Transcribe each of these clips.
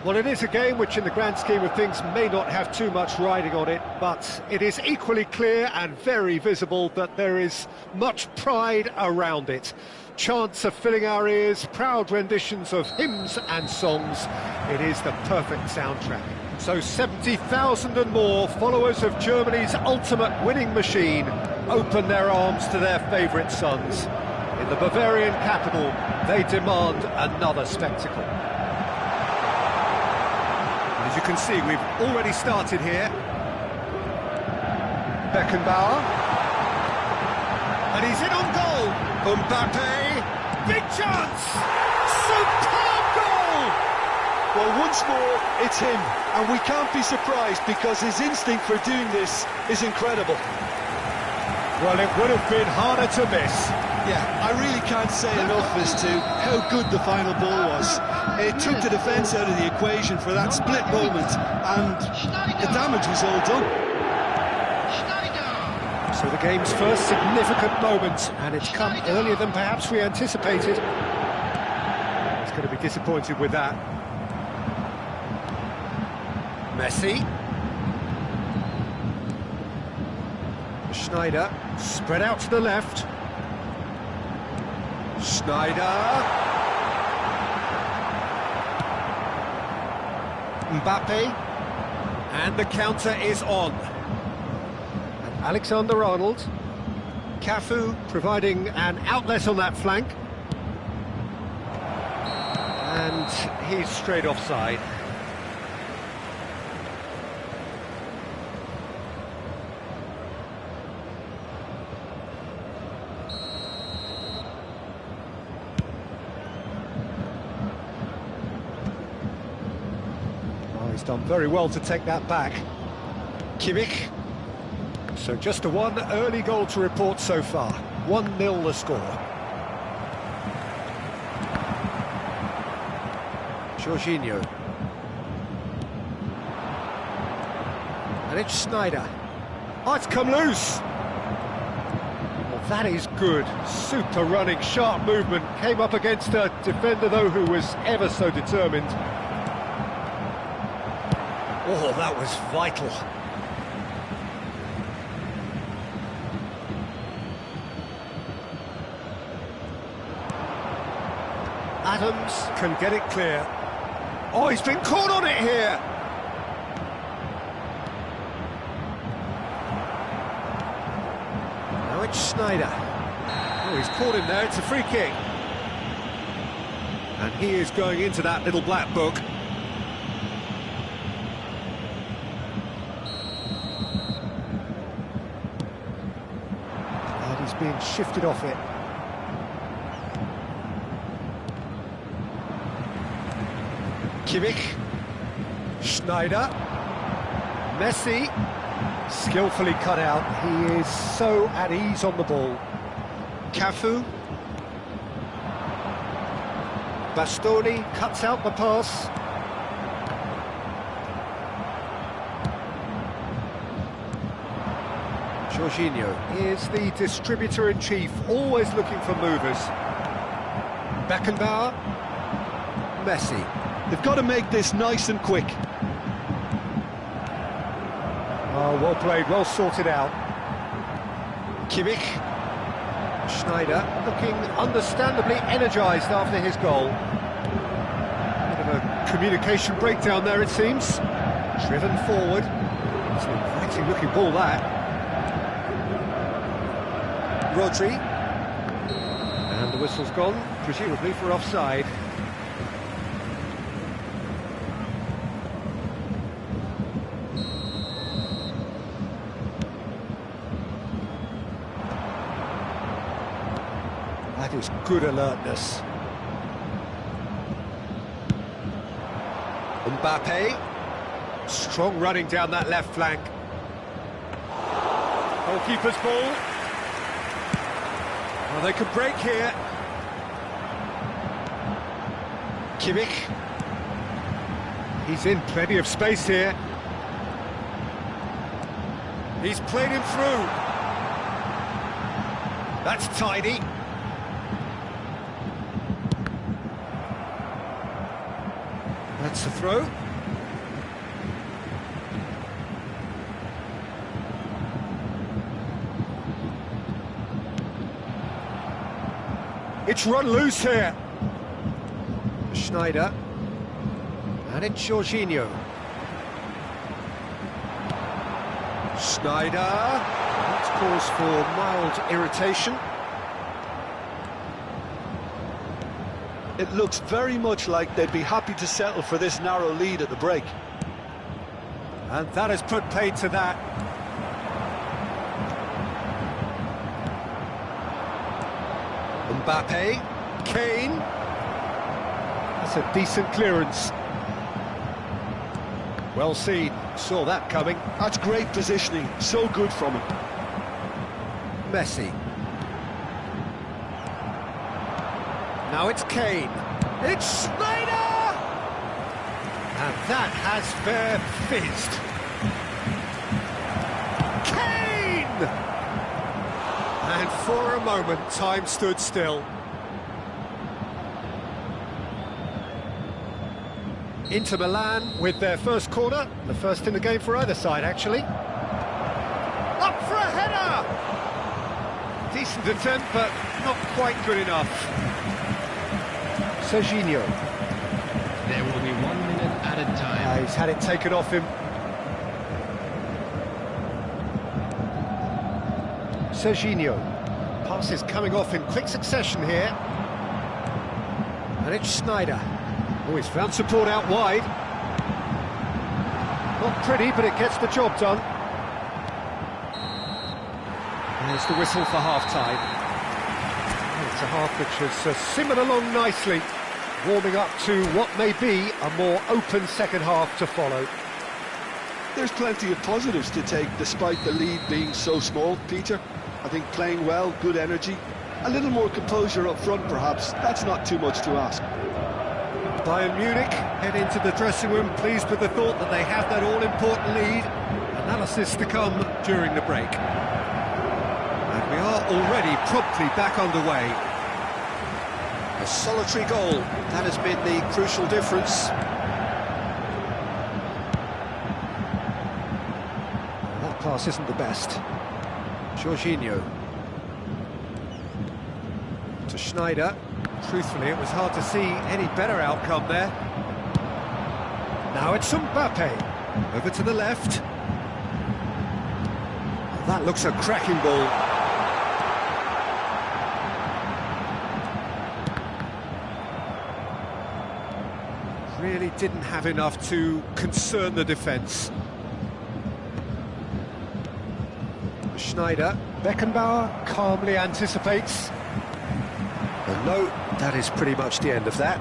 Well, it is a game which in the grand scheme of things may not have too much riding on it, but it is equally clear and very visible that there is much pride around it. Chants are filling our ears, proud renditions of hymns and songs. It is the perfect soundtrack. So 70,000 and more followers of Germany's ultimate winning machine open their arms to their favourite sons. In the Bavarian capital, they demand another spectacle. As you can see, we've already started here. Beckenbauer. And he's in on goal. Mbappe. Big chance! Superb goal! Well, once more, it's him. And we can't be surprised because his instinct for doing this is incredible. Well, it would have been harder to miss. Yeah, I really can't say enough as to how good the final ball was. It took the defence out of the equation for that split moment, and the damage was all done. So the game's first significant moment, and it's come earlier than perhaps we anticipated. He's going to be disappointed with that. Messi. Schneider, spread out to the left. Schneider. Mbappe. And the counter is on. And Alexander-Arnold. Cafu providing an outlet on that flank. And he's straight offside. He's done very well to take that back. Kimmich. So just a one early goal to report so far. 1-0 the score. Jorginho. And it's Schneider. Oh, it's come loose. Well, that is good. Super running, sharp movement. Came up against a defender, though, who was ever so determined. Oh, that was vital. Adams can get it clear. Oh, he's been caught on it here. Now it's Schneider. Oh, he's caught him there. It's a free kick. And he is going into that little black book. Being shifted off it. Kimmich. Schneider. Messi. Skillfully cut out. He is so at ease on the ball. Cafu. Bastoni cuts out the pass. Jorginho is the distributor-in-chief, always looking for movers. Beckenbauer. Messi. They've got to make this nice and quick. Oh, well played, well sorted out. Kimmich. Schneider looking understandably energised after his goal. Bit of a communication breakdown there, it seems. Driven forward. It's an inviting-looking ball, that. Rodri, and the whistle's gone, presumably for offside. That is good alertness. Mbappe, strong running down that left flank. Goalkeeper's ball. Well, they could break here. Kimmich. He's in plenty of space here. He's played him through. That's tidy. But It's a throw. It's run loose here. Schneider. And it's Jorginho. Schneider. That calls for mild irritation. It looks very much like they'd be happy to settle for this narrow lead at the break. And that has put paid to that. Mbappe, Kane. That's a decent clearance. Well seen, saw that coming. That's great positioning, so good from him. Messi. Now it's Kane. It's Schneider! And that has fair fizzed. Kane! And for a moment, time stood still. Inter Milan with their first corner, the first in the game for either side, actually. Up for a header! Decent attempt, but not quite good enough. Serginho. There will be 1 minute added time. He's had it taken off him. Serginho. Pass is coming off in quick succession here. And it's Schneider. Oh, he's found support out wide. Not pretty, but it gets the job done. There's the whistle for half-time. It's a half which has simmered along nicely, warming up to what may be a more open second half to follow. There's plenty of positives to take despite the lead being so small, Peter. I think playing well, good energy, a little more composure up front perhaps, that's not too much to ask. Bayern Munich head into the dressing room pleased with the thought that they have that all-important lead. Analysis to come during the break. And we are already promptly back underway. A solitary goal, that has been the crucial difference. That pass isn't the best. Jorginho. To Schneider. Truthfully, it was hard to see any better outcome there. Now it's Mbappe. Over to the left. That looks a cracking ball. Really didn't have enough to concern the defence. Schneider. Beckenbauer calmly anticipates. And no, that is pretty much the end of that.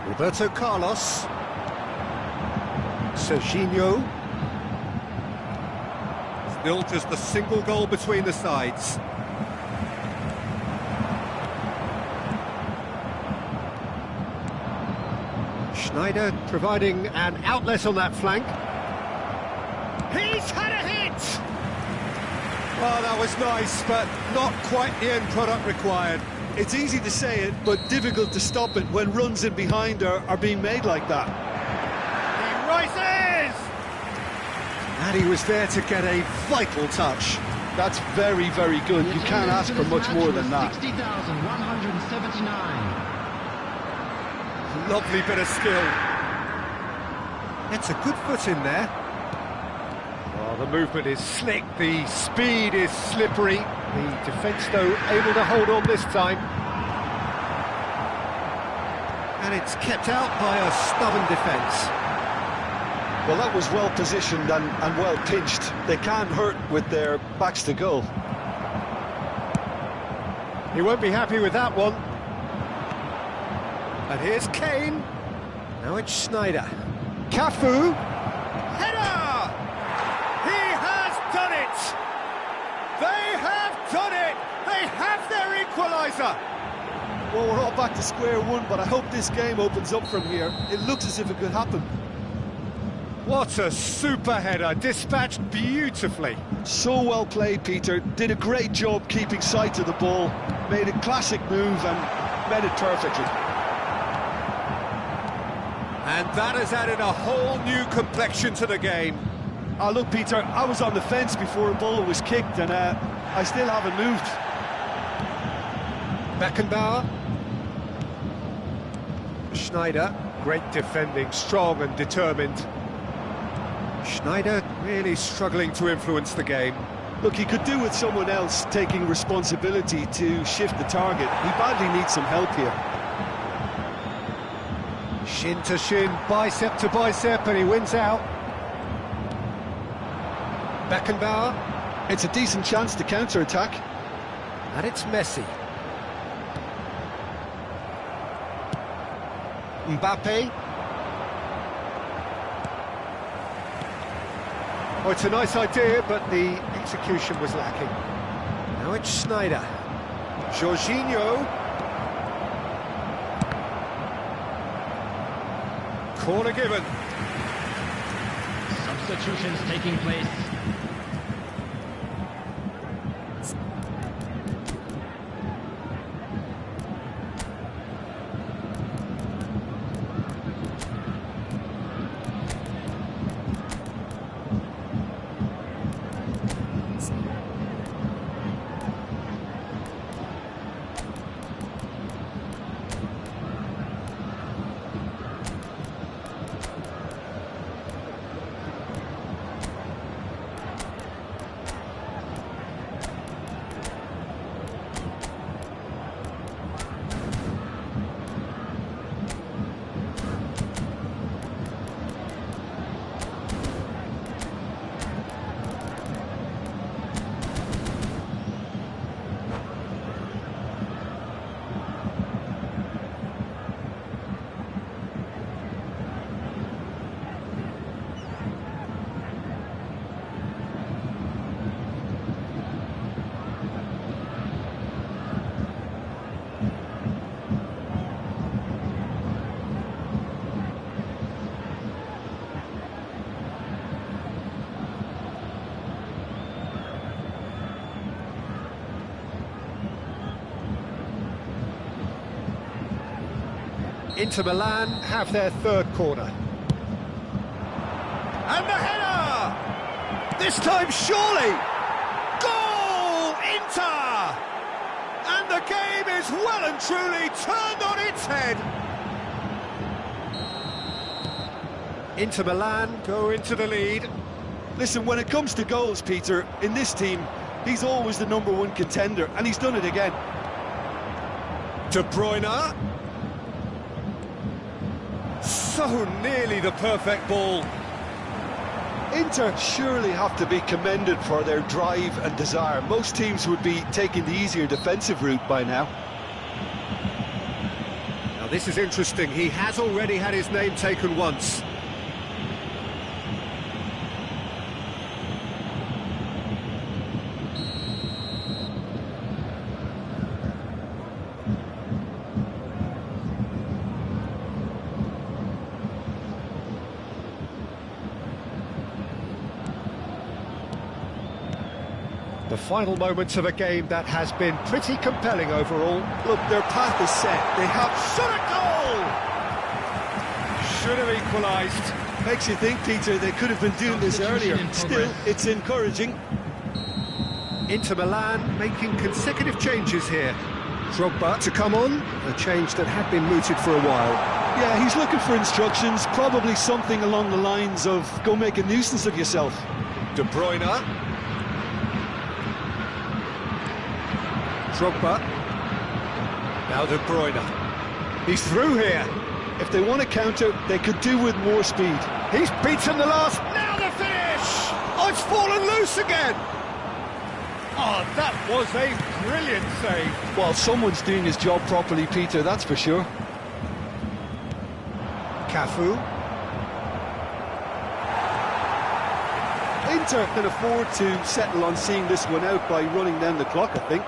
Roberto Carlos. Serginho. Still just a single goal between the sides. Schneider providing an outlet on that flank. He's had a hit! Oh, that was nice, but not quite the end product required. It's easy to say it, but difficult to stop it when runs in behind are being made like that. He rises! And he was there to get a vital touch. That's very, very good. You can't ask for much more than that. 60,179. Lovely bit of skill. It's a good foot in there. Oh, the movement is slick, the speed is slippery. The defence, though, able to hold on this time. And it's kept out by a stubborn defence. Well, that was well positioned and well pinched. They can't hurt with their backs to goal. He won't be happy with that one. And here's Kane. Now it's Schneider. Cafu. Header! He has done it! They have done it! They have their equaliser! Well, we're all back to square one, but I hope this game opens up from here. It looks as if it could happen. What a super header, dispatched beautifully. So well played, Peter. Did a great job keeping sight of the ball. Made a classic move and made it perfectly. And that has added a whole new complexion to the game. Oh, look, Peter, I was on the fence before a ball was kicked, and I still haven't moved. Beckenbauer. Schneider, great defending, strong and determined. Schneider really struggling to influence the game. Look, he could do with someone else taking responsibility to shift the target. He badly needs some help here. Shin to shin, bicep to bicep, and he wins out. Beckenbauer. It's a decent chance to counter-attack. And it's Messi. Mbappe. Oh, it's a nice idea, but the execution was lacking. Now it's Schneider. Jorginho. Corner given. Substitutions taking place. Inter Milan have their third corner. And the header! This time surely! Goal! Inter! And the game is well and truly turned on its head. Inter Milan go into the lead. Listen, when it comes to goals, Peter, in this team, he's always the #1 contender, and he's done it again. De Bruyne. So nearly the perfect ball. Inter surely have to be commended for their drive and desire. Most teams would be taking the easier defensive route by now. Now this is interesting. He has already had his name taken once. The final moments of a game that has been pretty compelling overall. Look, their path is set. They have shot a goal! Should have equalised. Makes you think, Peter, they could have been doing this earlier. Still, it's encouraging. Inter Milan making consecutive changes here. Drogba to come on, a change that had been mooted for a while. Yeah, he's looking for instructions, probably something along the lines of, go make a nuisance of yourself. De Bruyne. Drogba. Now De Bruyne. He's through here. If they want to counter, they could do with more speed. He's beaten the last. Now the finish! Oh, it's fallen loose again! Oh, that was a brilliant save. Well, someone's doing his job properly, Peter, that's for sure. Cafu. Inter can afford to settle on seeing this one out by running down the clock, I think.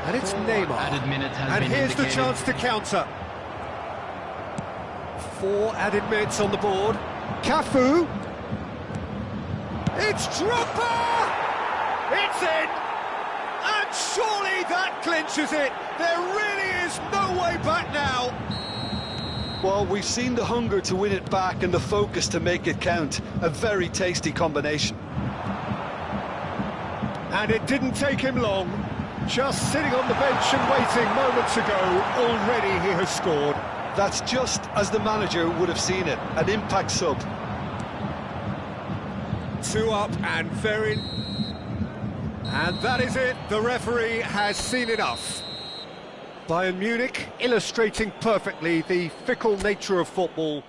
And it's Neymar. Added minutes has And been here's the indicated. chance to counter. 4 added minutes on the board. Cafu. It's Drogba! It's in! And surely that clinches it. There really is no way back now. Well, we've seen the hunger to win it back and the focus to make it count. A very tasty combination. And it didn't take him long. Just sitting on the bench and waiting moments ago, already he has scored. That's just as the manager would have seen it, an impact sub. 2 up and very... And that is it, the referee has seen enough. Bayern Munich illustrating perfectly the fickle nature of football.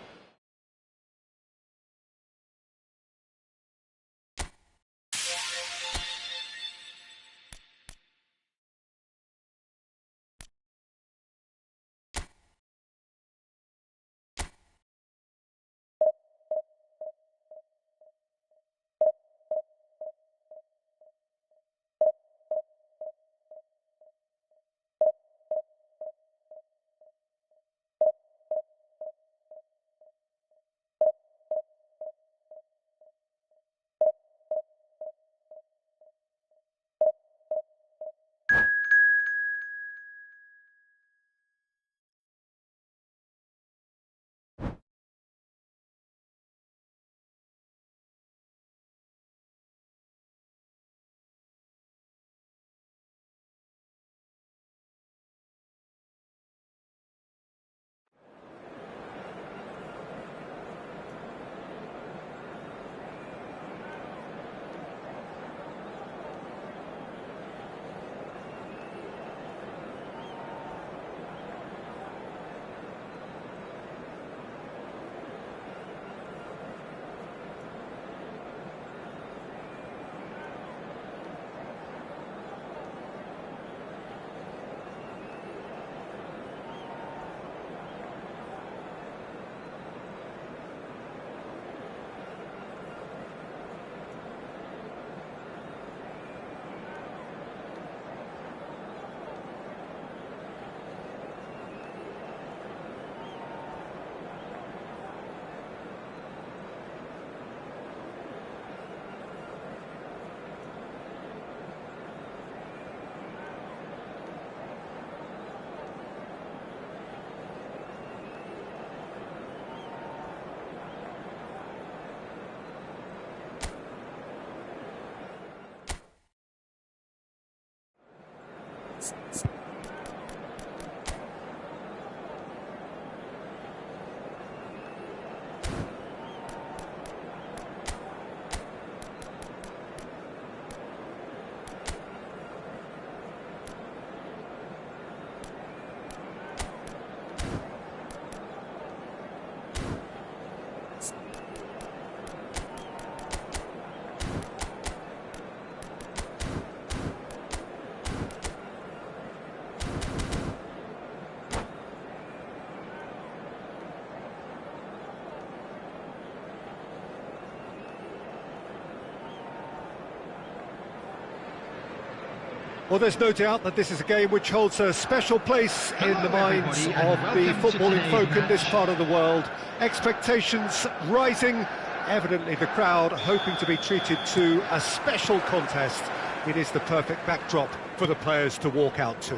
Well, there's no doubt that this is a game which holds a special place in the minds of the footballing folk in this part of the world. Expectations rising, evidently the crowd hoping to be treated to a special contest. It is the perfect backdrop for the players to walk out to.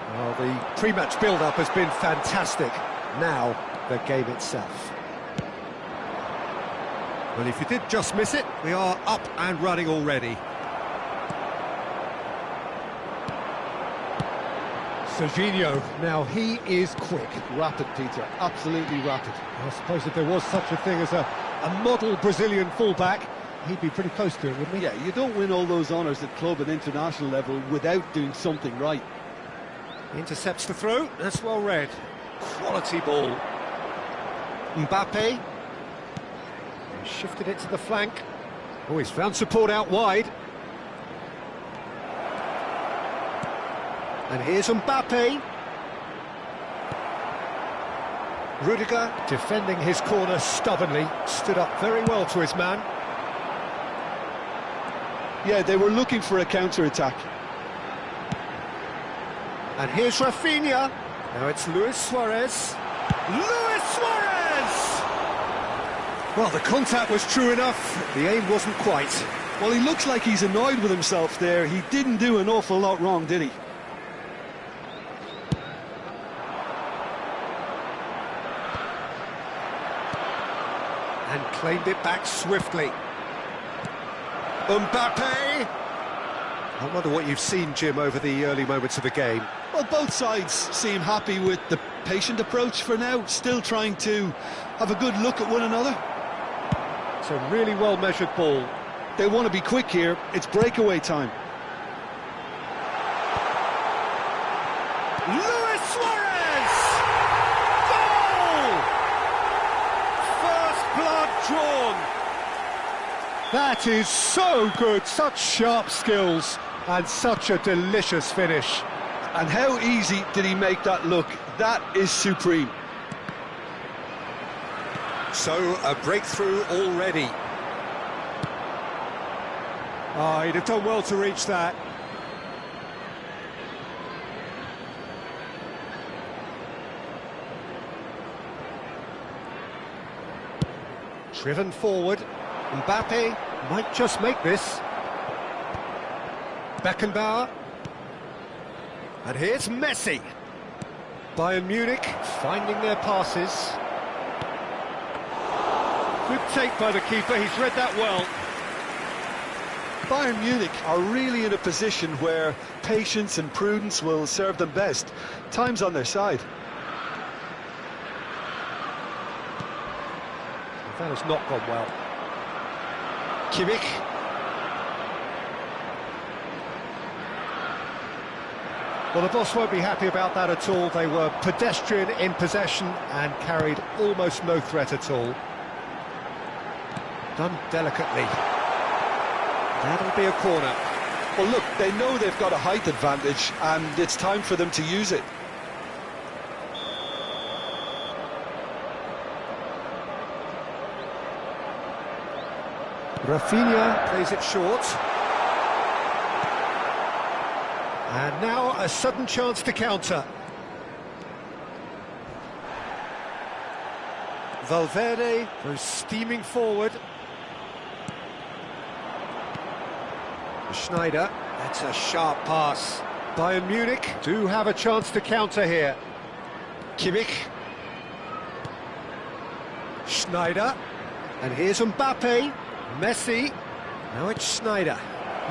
Well, the pre-match build-up has been fantastic. Now, the game itself. Well, if you did just miss it, we are up and running already. Serginho, now he is quick. Rapid, Peter, absolutely rapid. I suppose if there was such a thing as a model Brazilian fullback, he'd be pretty close to it, wouldn't he? Yeah, you don't win all those honours at club and international level without doing something right. Intercepts the throw, that's well read. Quality ball. Mbappe. Shifted it to the flank. Oh, he's found support out wide. And here's Mbappe. Rudiger defending his corner stubbornly, stood up very well to his man. Yeah, they were looking for a counter-attack. And here's Rafinha. Now it's Luis Suarez. Luis Suarez! Well, the contact was true enough, the aim wasn't quite. Well, he looks like he's annoyed with himself there. He didn't do an awful lot wrong, did he? And claimed it back swiftly. Mbappe! I wonder what you've seen, Jim, over the early moments of the game. Well, both sides seem happy with the patient approach for now, still trying to have a good look at one another. It's a really well-measured ball. They want to be quick here. It's breakaway time. Luis Suarez! Goal! First blood drawn. That is so good, such sharp skills and such a delicious finish. And how easy did he make that look? That is supreme. So, a breakthrough already. Oh, he'd have done well to reach that. Driven forward. Mbappe might just make this. Beckenbauer. And here's Messi. Bayern Munich finding their passes. Good take by the keeper, he's read that well. Bayern Munich are really in a position where patience and prudence will serve them best. Time's on their side. That has not gone well. Kimmich. Well, the boss won't be happy about that at all. They were pedestrian in possession and carried almost no threat at all. Done delicately. That'll be a corner. Well, look, they know they've got a height advantage, and it's time for them to use it. Rafinha plays it short. And now a sudden chance to counter. Valverde goes steaming forward. Schneider, that's a sharp pass. Bayern Munich do have a chance to counter here. Kimmich. Schneider. And here's Mbappe. Messi. Now it's Schneider.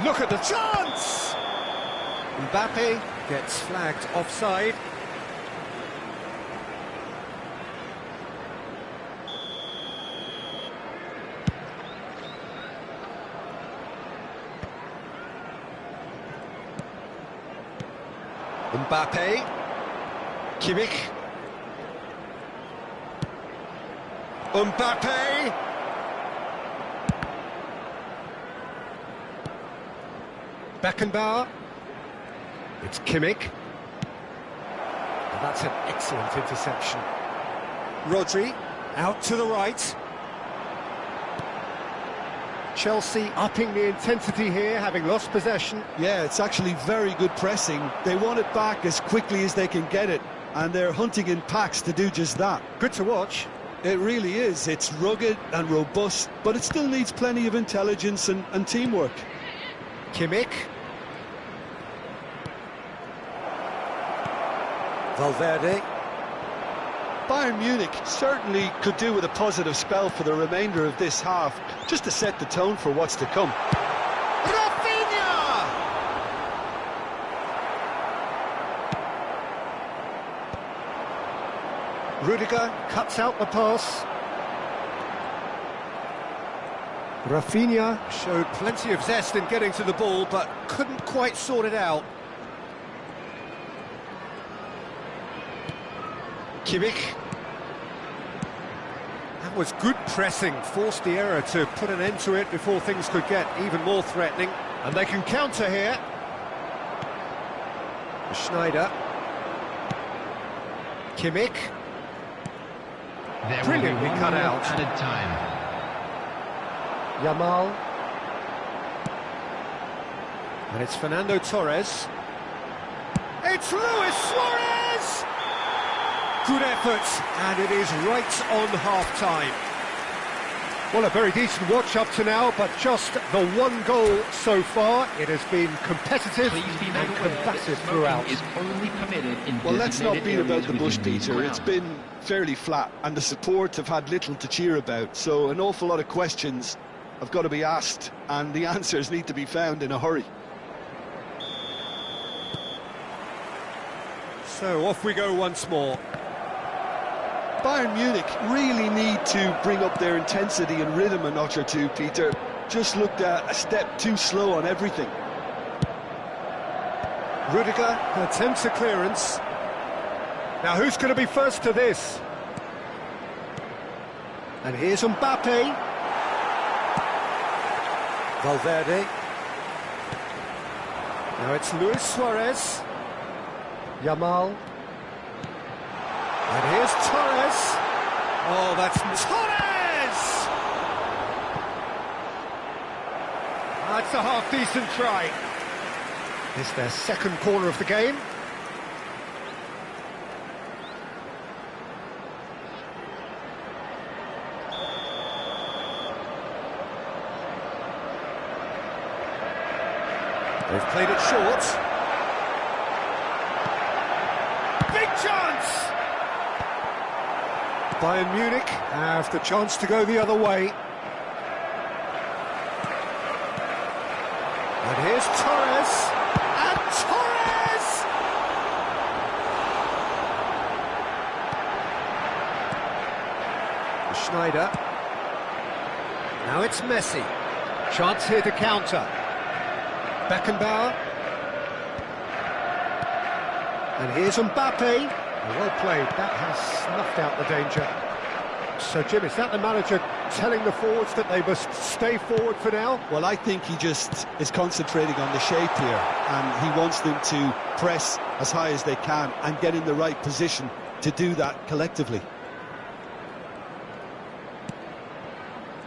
Look at the chance! Mbappe gets flagged offside. Mbappe. Kimmich. Mbappe. Beckenbauer. It's Kimmich. And that's an excellent interception. Rodri out to the right. Chelsea upping the intensity here, having lost possession. Yeah, it's actually very good pressing. They want it back as quickly as they can get it, and they're hunting in packs to do just that. Good to watch. It really is. It's rugged and robust, but it still needs plenty of intelligence and teamwork. Kimmich. Valverde. Bayern Munich certainly could do with a positive spell for the remainder of this half, just to set the tone for what's to come. Rafinha! Rudiger cuts out the pass. Rafinha showed plenty of zest in getting to the ball, but couldn't quite sort it out. Kimmich. That was good pressing, forced the error to put an end to it before things could get even more threatening. And they can counter here. Schneider. Kimmich. There Brilliantly will be 1 cut minute out. added time. Yamal. And it's Fernando Torres. It's Luis Suarez! Good effort, and it is right on half-time. Well, a very decent watch up to now, but just the one goal so far. It has been competitive and combative throughout. Is only permitted in Well, let's not beat about the bush, within these Peter. It's grounds. been fairly flat, and the support have had little to cheer about, so an awful lot of questions have got to be asked, and the answers need to be found in a hurry. So off we go once more. Bayern Munich really need to bring up their intensity and rhythm a notch or two, Peter. Just looked a step too slow on everything. Rudiger attempts a clearance. Now who's going to be first to this? And here's Mbappe. Valverde. Now it's Luis Suarez. Yamal. And here's Torres. Oh, that's Torres! That's a half-decent try. It's their second corner of the game. They've played it short. Big chance! Bayern Munich have the chance to go the other way. And here's Torres. And Torres! Schneider. Now it's Messi. Chance here to counter. Beckenbauer. And here's Mbappe. Well played, that has snuffed out the danger. So Jim, is that the manager telling the forwards that they must stay forward for now? Well, I think he just is concentrating on the shape here, and he wants them to press as high as they can and get in the right position to do that collectively.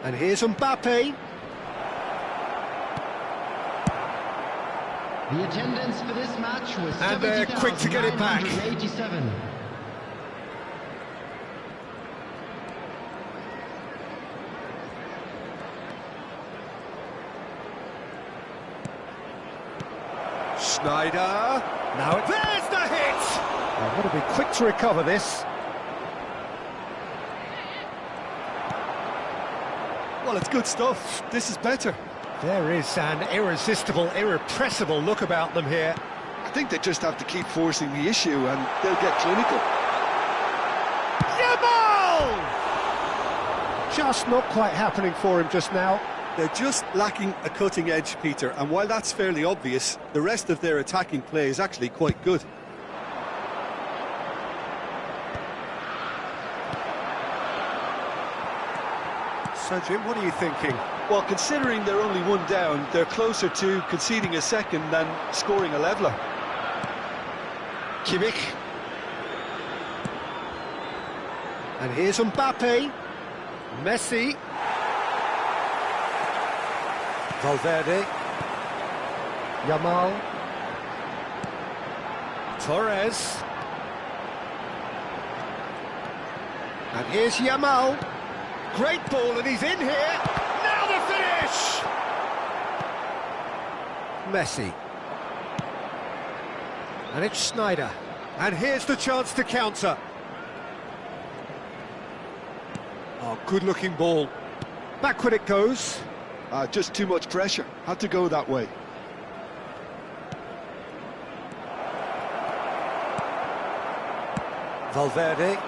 And here's Mbappe. The attendance for this match was And they're quick to get it back. 70,987. Schneider. Now there's the hit! I've got to be quick to recover this. Well, it's good stuff. This is better. There is an irresistible, irrepressible look about them here. I think they just have to keep forcing the issue and they'll get clinical. Yamal! Just not quite happening for him just now. They're just lacking a cutting edge, Peter, and while that's fairly obvious, the rest of their attacking play is actually quite good. So Jim, what are you thinking? Well, considering they're only one down, they're closer to conceding a second than scoring a leveller. Kimmich. And here's Mbappe. Messi. Valverde. Yamal. Torres. And here's Yamal. Great ball, and he's in here. Now the finish! Messi. And it's Schneider. And here's the chance to counter. Oh, good-looking ball. Backward it goes. Just too much pressure. Had to go that way. Valverde.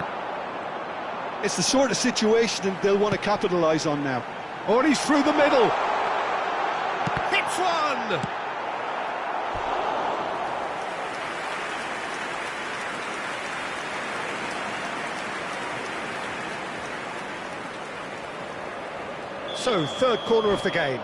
It's the sort of situation they'll want to capitalise on now. Oh, and he's through the middle. Hits one! So, third corner of the game.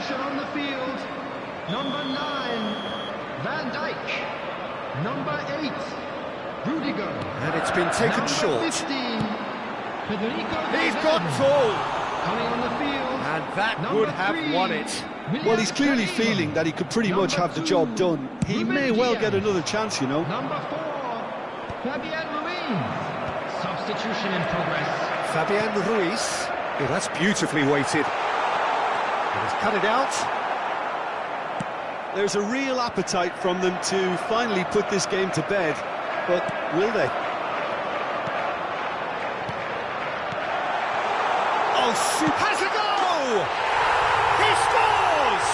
Substitution on the field. Number 9, Van Dijk. Number 8, Rudiger. And it's been taken Number short. 15, Federico He's Valverde. got full. Coming on the field. And that Number would have 3, won it. Well, he's clearly William feeling that he could pretty much have the job done. He may well get another chance, you know. Number 4, Fabian Ruiz. Substitution in progress. Fabian Ruiz. Yeah, that's beautifully weighted. And he's cut it out. There's a real appetite from them to finally put this game to bed, but will they? Oh, shoot. Has a goal! He scores!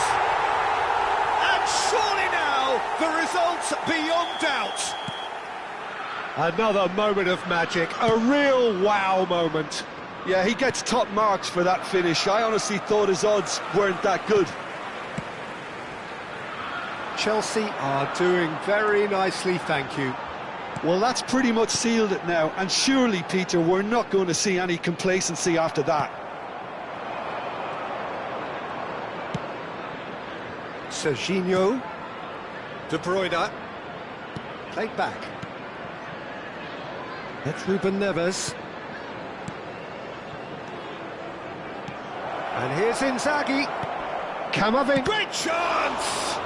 And surely now, the result's beyond doubt. Another moment of magic, a real wow moment. Yeah, he gets top marks for that finish. I honestly thought his odds weren't that good. Chelsea are doing very nicely, thank you. Well, that's pretty much sealed it now, and surely, Peter, we're not going to see any complacency after that. Serginho, De Bruyne, played back. That's Ruben Neves. And here's Inzaghi. Camavinga. Great chance!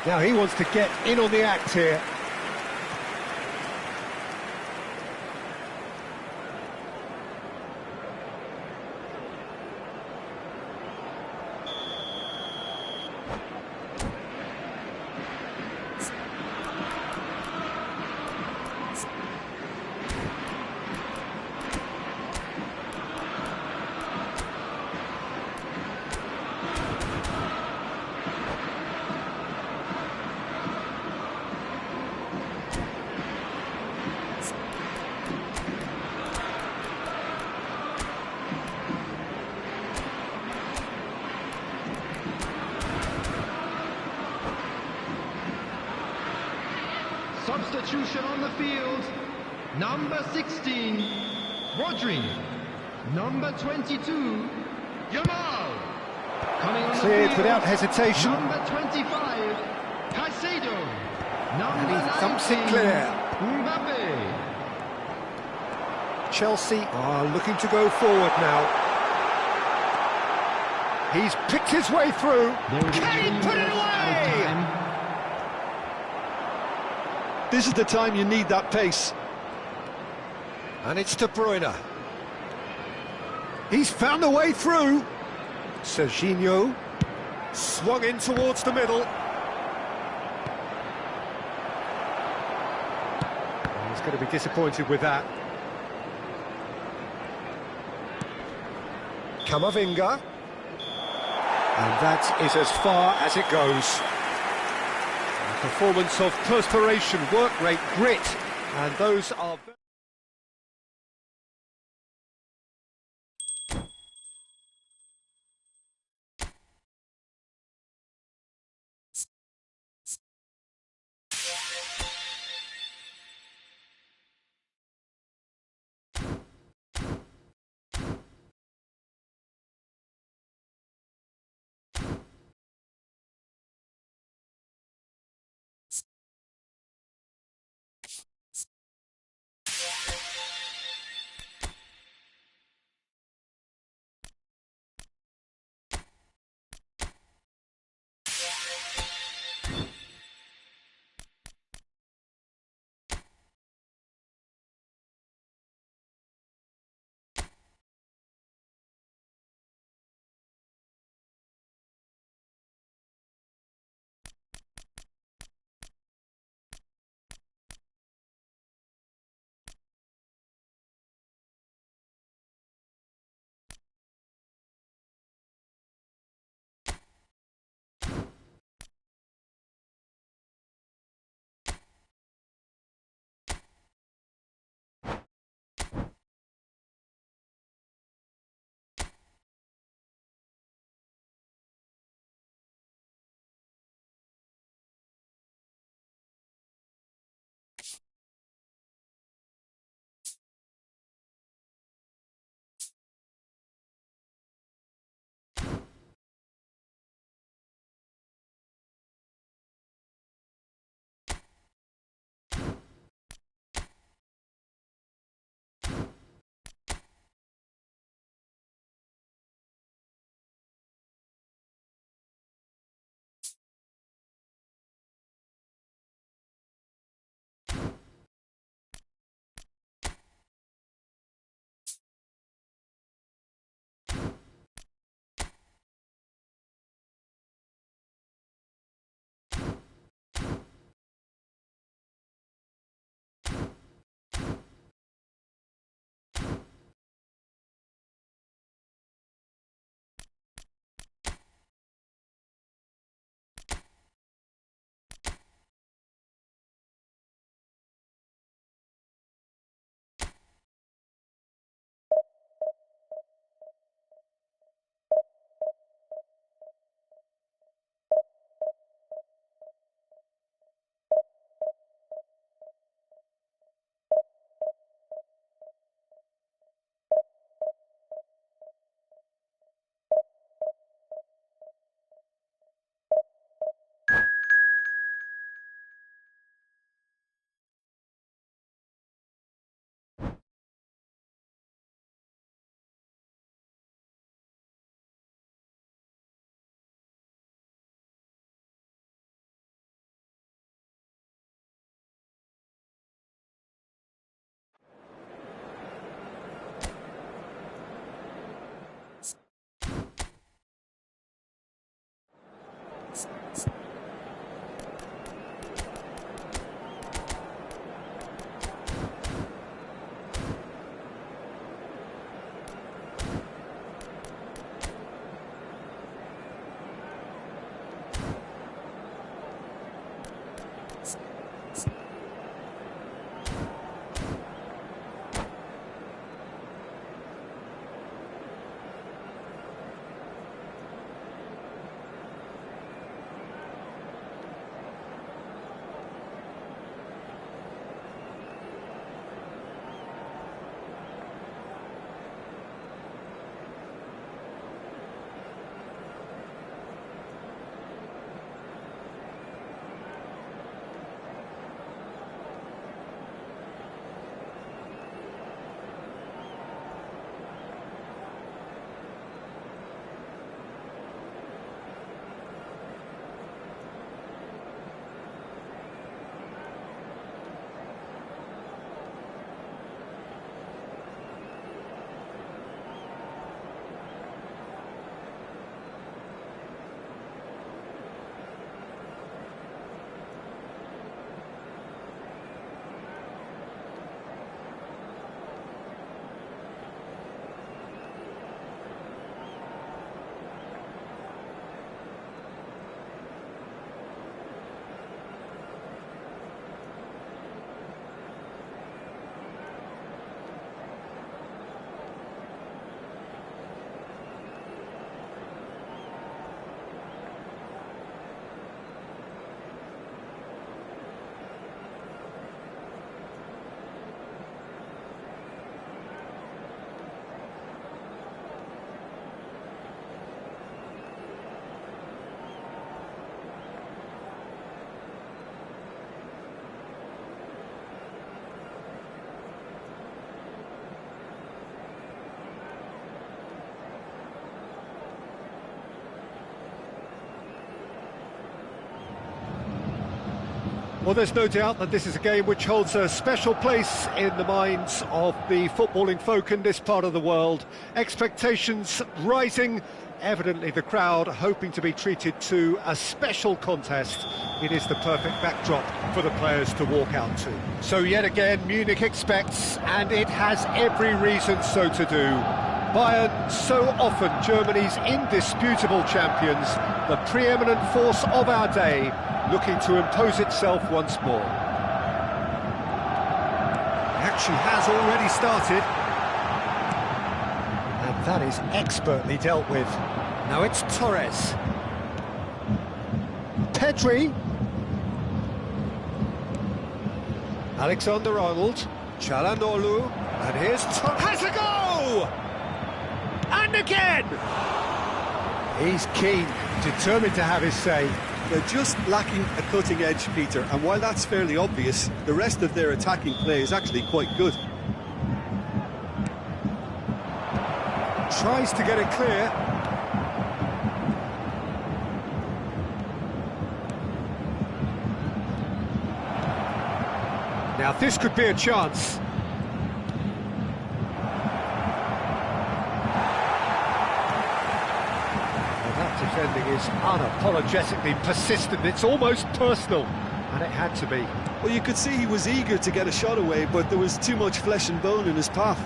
Now he wants to get in on the act here. Substitution on the field. Number 16, Rodri. Number 22, Yamal. Coming on Cleared the field, without hesitation. Number 25, Caicedo. And Number he thumps it 19, clear. Mbappe. Chelsea are looking to go forward now. He's picked his way through. Can he put it away? This is the time you need that pace. And it's De Bruyne. He's found a way through. Serginho swung in towards the middle. He's going to be disappointed with that. Camavinga. And that is as far as it goes. A performance of perspiration, work rate, grit, and those are... Well, there's no doubt that this is a game which holds a special place in the minds of the footballing folk in this part of the world. Expectations rising, evidently the crowd hoping to be treated to a special contest. It is the perfect backdrop for the players to walk out to. So yet again, Munich expects, and it has every reason so to do. Bayern, so often Germany's indisputable champions, the preeminent force of our day, looking to impose itself once more. Action has already started. And that is expertly dealt with. Now it's Torres. Pedri. Alexander-Arnold. Çalhanoğlu. And here's Torres. Has a go! And again! He's keen, determined to have his say. They're just lacking a cutting edge, Peter, and while that's fairly obvious, the rest of their attacking play is actually quite good. Tries to get it clear. Now this could be a chance. Defending is unapologetically persistent, it's almost personal, and it had to be. Well, you could see he was eager to get a shot away, but there was too much flesh and bone in his path.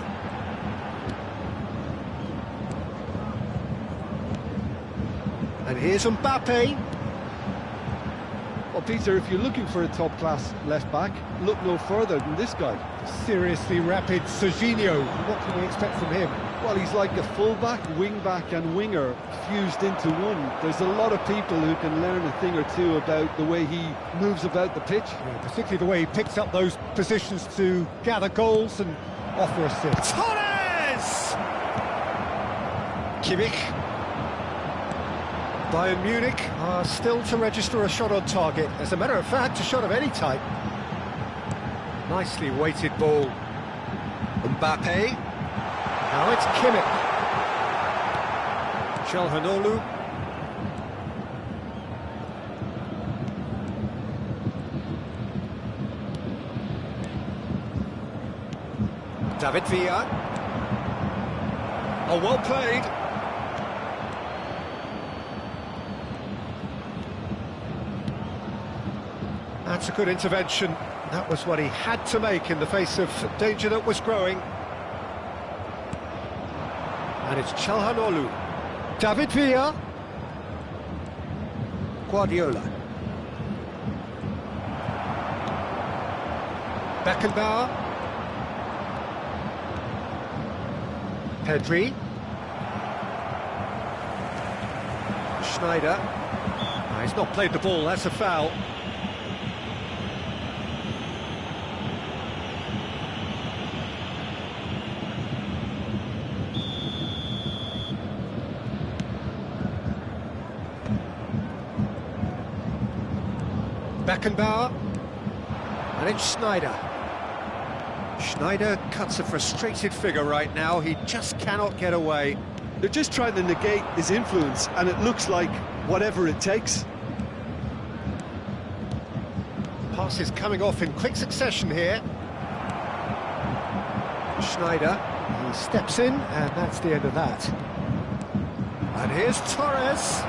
And here's Mbappe. Well, Peter, if you're looking for a top-class left-back, look no further than this guy. Seriously rapid Serginho. What can we expect from him? Well, he's like a full-back, wing-back and winger fused into one. There's a lot of people who can learn a thing or two about the way he moves about the pitch. Yeah, particularly the way he picks up those positions to gather goals and offer assists. Torres! Kimmich. Bayern Munich are still to register a shot on target. As a matter of fact, a shot of any type. Nicely weighted ball. Mbappe. Now it's Kimmich. Çalhanoğlu. David Villa. Oh, well played. That's a good intervention. That was what he had to make in the face of danger that was growing. And it's Çalhanoğlu. David Villa. Guardiola. Beckenbauer. Pedri. Schneider. No, he's not played the ball, that's a foul. Beckenbauer, and it's Schneider. Schneider cuts a frustrated figure right now, he just cannot get away. They're just trying to negate his influence, and it looks like whatever it takes. Pass is coming off in quick succession here. Schneider, he steps in, and that's the end of that. And here's Torres.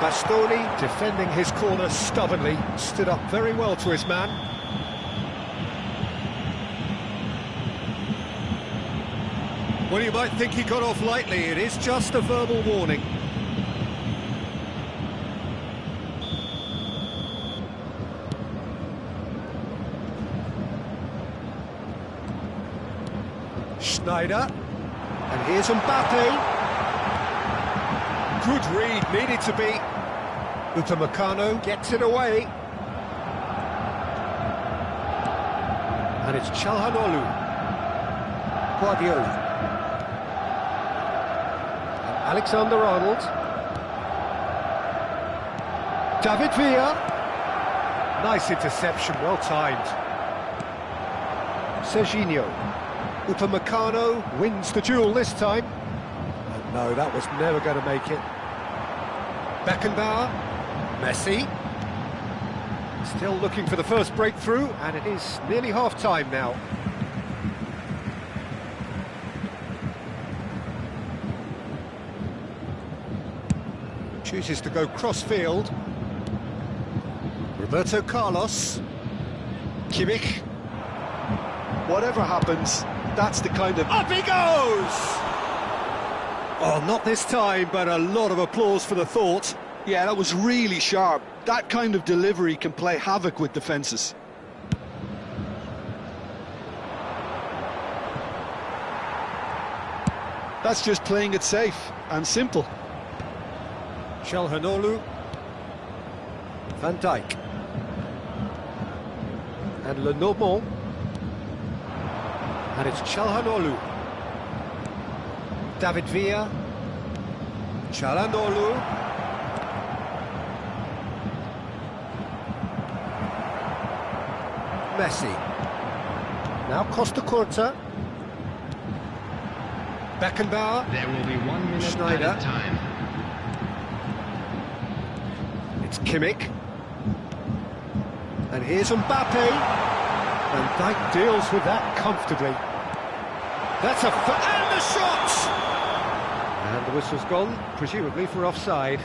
Bastoni, defending his corner stubbornly, stood up very well to his man. Well, you might think he got off lightly, it is just a verbal warning. Schneider, and here's Mbappe. Good read, needed to be. Upamecano gets it away. And it's Çalhanoğlu. Guardiola. And Alexander-Arnold. David Villa. Nice interception, well timed. Serginho. Upamecano wins the duel this time. And no, that was never going to make it. Beckenbauer. Messi. Still looking for the first breakthrough, and it is nearly half-time now. Chooses to go cross-field. Roberto Carlos. Kimmich. Whatever happens, that's the kind of... Up he goes! Oh, not this time, but a lot of applause for the thought. Yeah, that was really sharp. That kind of delivery can play havoc with defences. That's just playing it safe and simple. Çalhanoğlu. Van Dijk. And Lenormand. And it's Çalhanoğlu. David Villa. Çalhanoğlu. Messi. Now Costa Curta. Beckenbauer. There will be 1 minute Schneider. added time. It's Kimmich. And here's Mbappe. Van Dijk deals with that comfortably. That's and the shot! And the whistle's gone, presumably for offside.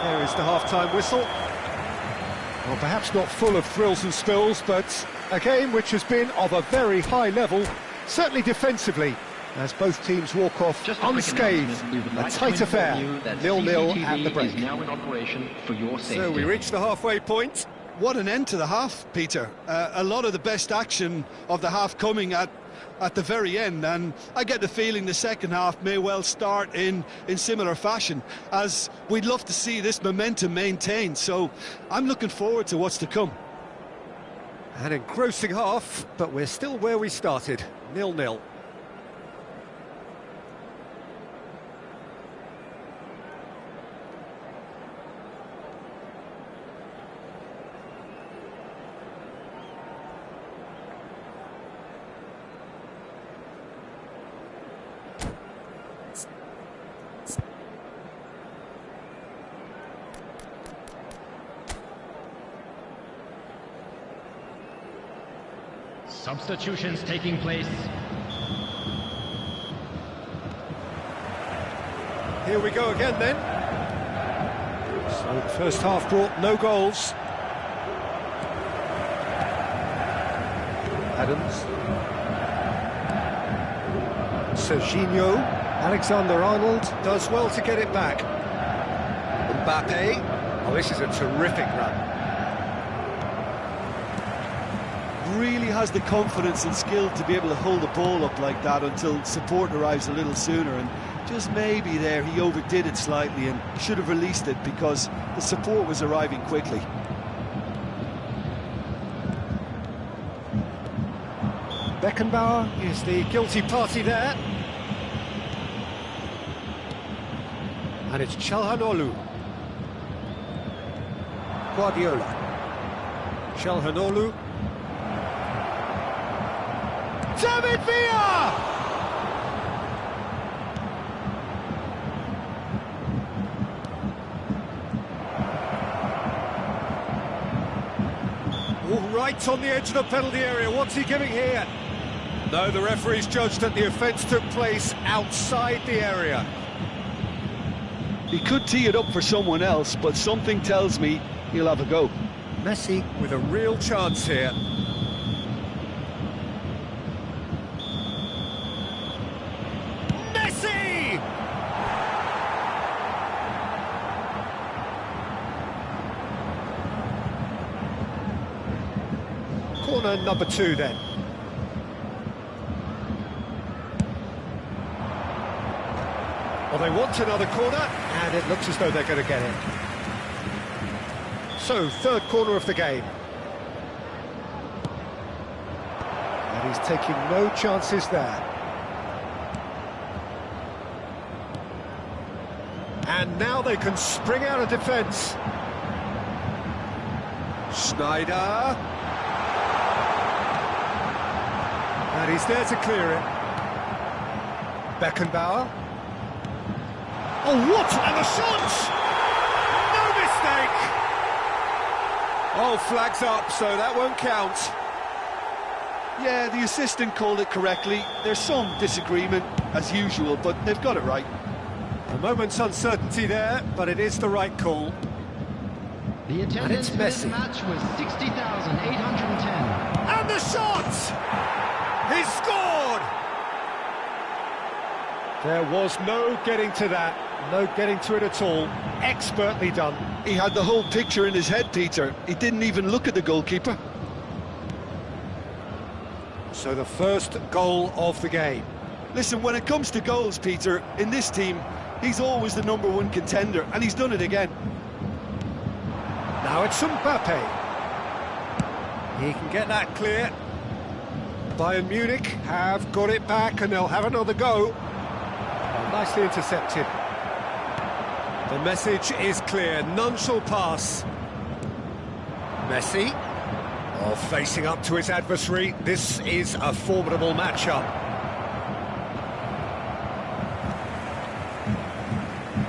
There is the half-time whistle. Well, perhaps not full of thrills and spills, but a game which has been of a very high level, certainly defensively, as both teams walk off unscathed. A tight affair, 0-0 at the break. So we reach the halfway point. What an end to the half, Peter. A lot of the best action of the half coming at the very end, and I get the feeling the second half may well start in similar fashion, as we'd love to see this momentum maintained, so I'm looking forward to what's to come. An engrossing half, but we're still where we started, 0-0. Substitutions taking place. Here we go again then. So the first half brought no goals. Adams. Serginho. Alexander-Arnold does well to get it back. Mbappe. Oh, this is a terrific run. Really has the confidence and skill to be able to hold the ball up like that until support arrives a little sooner, and just maybe there he overdid it slightly and should have released it because the support was arriving quickly. Beckenbauer is the guilty party there. And it's Çalhanoğlu. Guardiola. Çalhanoğlu. David Villa! All right on the edge of the penalty area. What's he giving here? No, the referee's judged that the offence took place outside the area. He could tee it up for someone else, but something tells me he'll have a go. Messi with a real chance here. Messi! Corner number 2 then. Well, they want another corner, and it looks as though they're going to get it. So, third corner of the game. And he's taking no chances there. And now they can spring out of defence. Schneider. And he's there to clear it. Beckenbauer. Oh, what? And the shot! No mistake! Oh, flags up, so that won't count. Yeah, the assistant called it correctly. There's some disagreement, as usual, but they've got it right. A moment's uncertainty there, but it is the right call. The attendance for this Messi. match was 60,810. And the shot! He scored! There was no getting to that. No getting to it at all. Expertly done. He had the whole picture in his head, Peter. He didn't even look at the goalkeeper. So the first goal of the game. Listen, when it comes to goals, Peter, in this team, he's always the #1 contender, and he's done it again. Now it's Mbappe. He can get that clear. Bayern Munich have got it back, and they'll have another go. Oh, nicely intercepted. The message is clear, none shall pass. Messi, facing up to his adversary. This is a formidable matchup.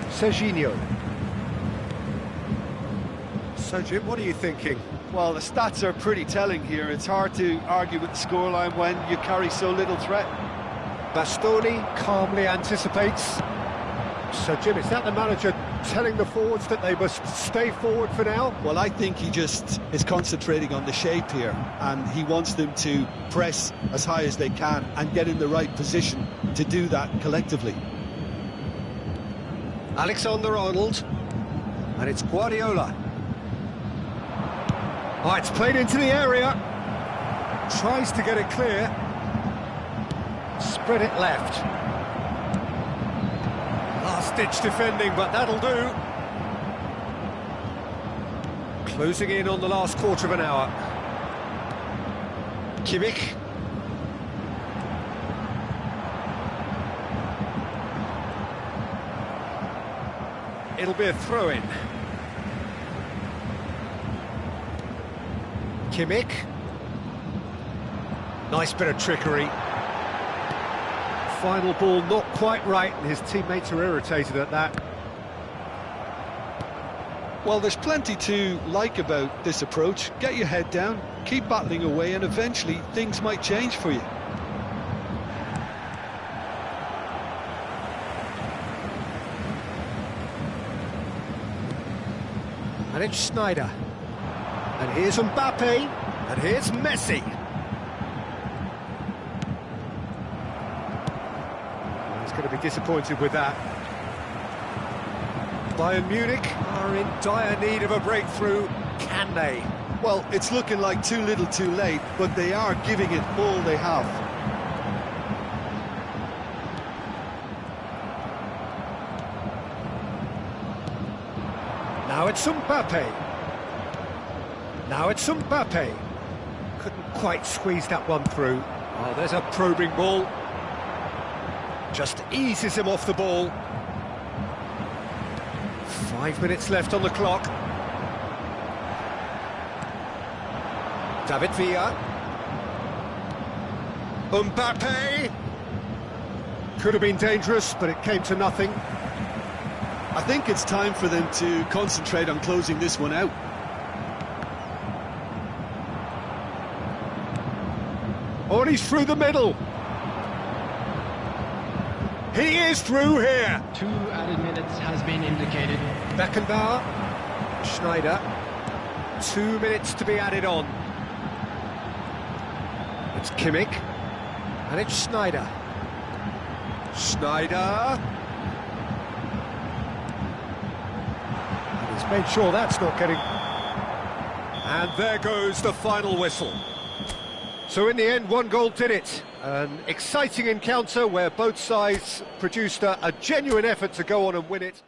Serginho. So, Jim, what are you thinking? Well, the stats are pretty telling here. It's hard to argue with the scoreline when you carry so little threat. Bastoni calmly anticipates. So, Jim, is that the manager telling the forwards that they must stay forward for now? Well, I think he just is concentrating on the shape here, and he wants them to press as high as they can and get in the right position to do that collectively. Alexander-Arnold, and it's Guardiola. Oh, it's played into the area. Tries to get it clear. Spread it left. Last-ditch defending, but that'll do. Closing in on the last quarter of an hour. Kimmich. It'll be a throw-in. Kimmich. Nice bit of trickery. Final ball not quite right, and his teammates are irritated at that. Well, there's plenty to like about this approach. Get your head down, keep battling away, and eventually things might change for you. And it's Schneider. And here's Mbappe. And here's Messi. He's going to be disappointed with that. Bayern Munich are in dire need of a breakthrough. Can they? Well, it's looking like too little too late, but they are giving it all they have. Now it's Mbappe. Now it's Mbappe. Couldn't quite squeeze that one through. Oh, there's a probing ball. Just eases him off the ball. 5 minutes left on the clock. David Villa. Mbappe. Could have been dangerous, but it came to nothing. I think it's time for them to concentrate on closing this one out. Oh, and he's through the middle. He is through here. 2 added minutes has been indicated. Beckenbauer. Schneider. 2 minutes to be added on. It's Kimmich. And it's Schneider. Schneider. He's made sure that's not getting... And there goes the final whistle. So in the end, 1 goal did it. An exciting encounter where both sides produced a genuine effort to go on and win it.